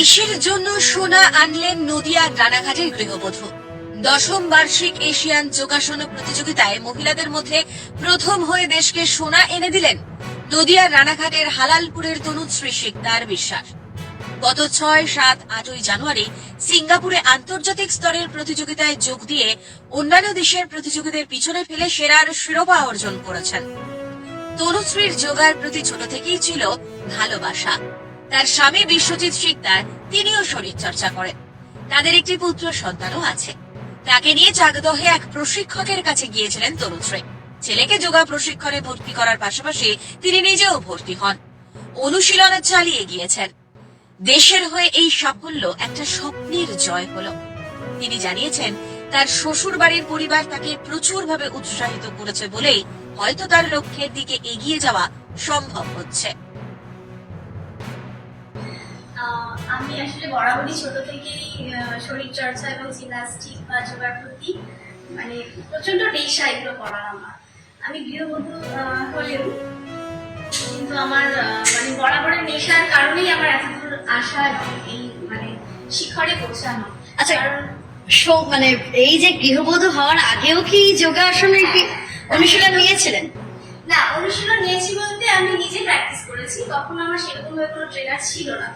দেশের জন্য সোনা আনলেন নদিয়ার রানাঘাটের গৃহবধূ। দশম বার্ষিক এশিয়ান যোগাসন প্রতিযোগিতায় মহিলাদের মধ্যে প্রথম হয়ে দেশকে সোনা এনে দিলেন নদিয়ার রানাঘাটের হালালপুরের তনুশ্রী শিকদার বিশ্বাস। গত 6, 7, 8ই জানুয়ারি সিঙ্গাপুরে আন্তর্জাতিক স্তরের প্রতিযোগিতায় যোগ দিয়ে অন্যান্য দেশের প্রতিযোগীদের পিছনে ফেলে সেরার শিরোপা অর্জন করেছেন। তনুশ্রীর যোগার প্রতি ছোট থেকেই ছিল ভালোবাসা। তার স্বামী বিশ্বজিৎ শিকদার তিনিও শরীর চর্চা করেন। তাদের একটি পুত্র সন্তানও আছে। তাকে নিয়ে চাকদহে এক প্রশিক্ষকের কাছে গিয়েছিলেন তনুশ্রী। ছেলেকে যোগা প্রশিক্ষণে ভর্তি করার পাশাপাশি তিনি নিজেও ভর্তি হন, অনুশীলন চালিয়ে গিয়েছেন। দেশের হয়ে এই সাফল্য একটা স্বপ্নের জয় হলো। তিনি জানিয়েছেন তার শ্বশুর বাড়ির পরিবার তাকে প্রচুরভাবে উৎসাহিত করেছে বলেই হয়তো তার লক্ষ্যের দিকে এগিয়ে যাওয়া সম্ভব হচ্ছে। আমি আসলে বরাবরই ছোট থেকেই শরীর চর্চা এবং জিমন্যাস্টিক বা যোগার প্রতি মানে প্রচন্ড নেশা এগুলো করার আমার। আমি গৃহবধূ হলেও কিন্তু আমার মানে বরাবরের নেশার কারণেই আমার এতদূর আসা এবং এই মানে শিখরে পৌঁছানো। আচ্ছা, মানে এই যে গৃহবধূ হওয়ার আগেও কি যোগাসনের কি অনুশীলন নিয়েছিলেন? না, অনুশীলন নিয়েছি বলতে আমি নিজে প্র্যাকটিস করেছি, তখন আমার সেরকম ভাবে কোনো ট্রেনার ছিল না।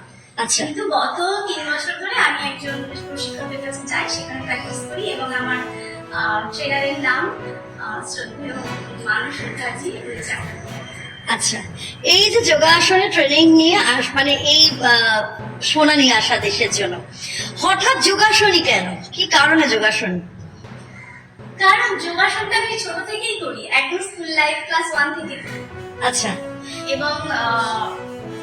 আচ্ছা, কিন্তু গত 3 বছর ধরে আমি একজন প্রশিক্ষকের কাছে যাই, সেখানে প্র্যাকটিস করি এবং আমার ট্রেনারের নাম শ্রদ্ধেয় মানুষ কাজী। আচ্ছা, এই যে যোগাসনের ট্রেনিং নিয়ে মানে এই সোনা নিয়ে আসা দেশের জন্য হঠাৎ যোগাসনই কেন, কি কারণে যোগাসন? কারণ যোগাসনটা আমি ছোট থেকেই করি, একদম স্কুল লাইফ ক্লাস 1 থেকে। আচ্ছা, এবং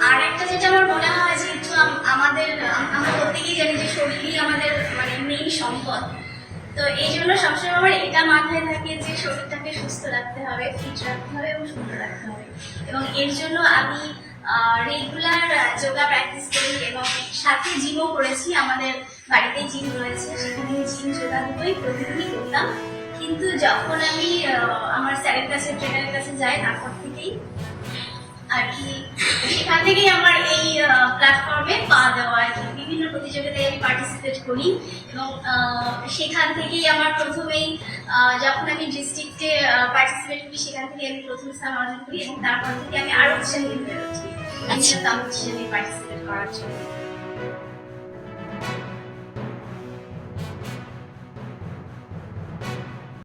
আর একটা যেটা আমার মনে হয় যেহেতু আমরা প্রত্যেকেই জানি যে শরীরই আমাদের মানে মেইন সম্পদ, তো এই জন্য সবসময় আমার এটা মাথায় থাকে যে শরীরটাকে সুস্থ রাখতে হবে, ফিট রাখতে হবে এবং সুন্দর রাখতে হবে। এবং এর জন্য আমি রেগুলার যোগা প্র্যাকটিস করি এবং সাথে জিমও করেছি। আমাদের বাড়িতে জিম রয়েছে, সেখানে জিম যোগা দুটোই প্রতিদিনই করতাম। কিন্তু যখন আমি আমার স্যারের কাছে ট্রেনারের কাছে যাই, তারপর থেকেই আর কি সেখান থেকেই আমার এই প্ল্যাটফর্মে পা দেওয়া আর কি। বিভিন্ন প্রতিযোগিতায় আমি পার্টিসিপেট করি এবং সেখান থেকেই আমার প্রথমেই যখন আমি ডিস্ট্রিক্টে পার্টিসিপেট করি, সেখান থেকে আমি প্রথম স্থান অর্জন করি এবং তারপর থেকে আমি আরো উৎসাহিত হয়ে উঠি পার্টিসিপেট করার জন্য।